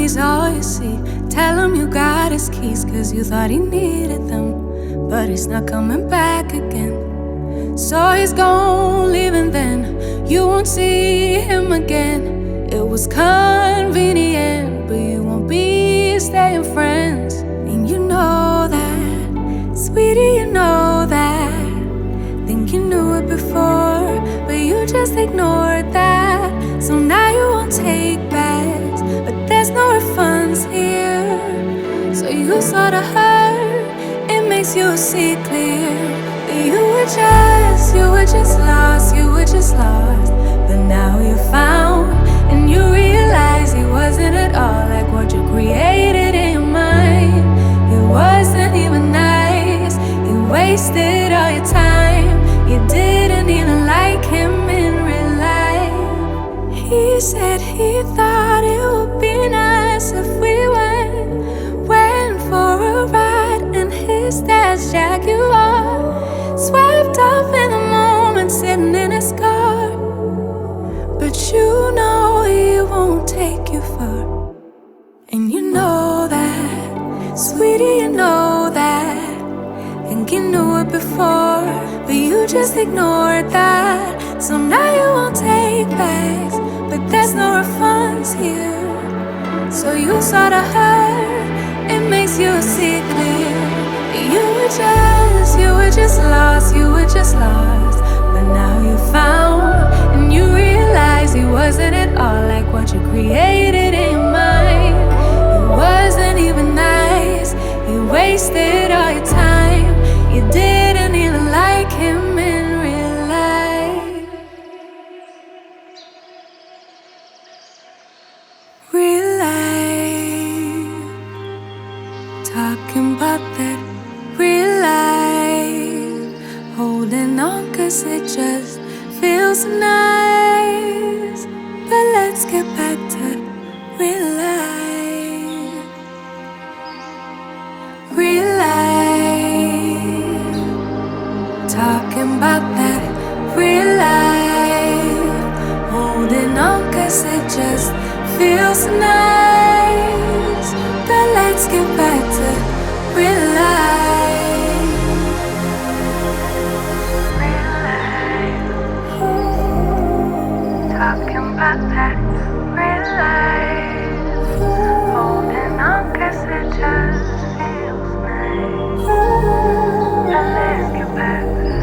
he's all you see. Tell him you got his keys, cause you thought he needed them, but he's not coming back again. So he's gone, leaving then. You won't see him again. It was convenient, but you won't be staying friends. And you know that, sweetie, you know that. Think you knew it before, but you just ignored that. So now you won't take backs, but there's no refunds here. So you sorta hurt, it makes you see clear that you were just lost. But now you found, and you realize he wasn't at all like what you created in your mind. He wasn't even nice, he wasted all your time. You didn't even like him in real life. He said he thought it would be nice if we went for a ride in his dad's Jaguar. Swept up in the moment, sitting in his car. But you know he won't take you far. And you know that, sweetie, you know that. Think you knew it before, but you just ignored that. So now you won't take backs, but there's no refunds here. So you sorta hurt, it makes you see clear. You were just lost. But now you found, and you realize he wasn't at all like what you created in your mind. He wasn't even nice, he wasted all your time. You didn't even like him in real life. Real life, talking about that real life. Holding on cause it just feels nice. But let's get back to real life. Real life, talking about that real life. Holding on cause it just feels nice. But let's get back to real life. Real life, talking about that real life. Holding on cause it just feels nice. But let's get back to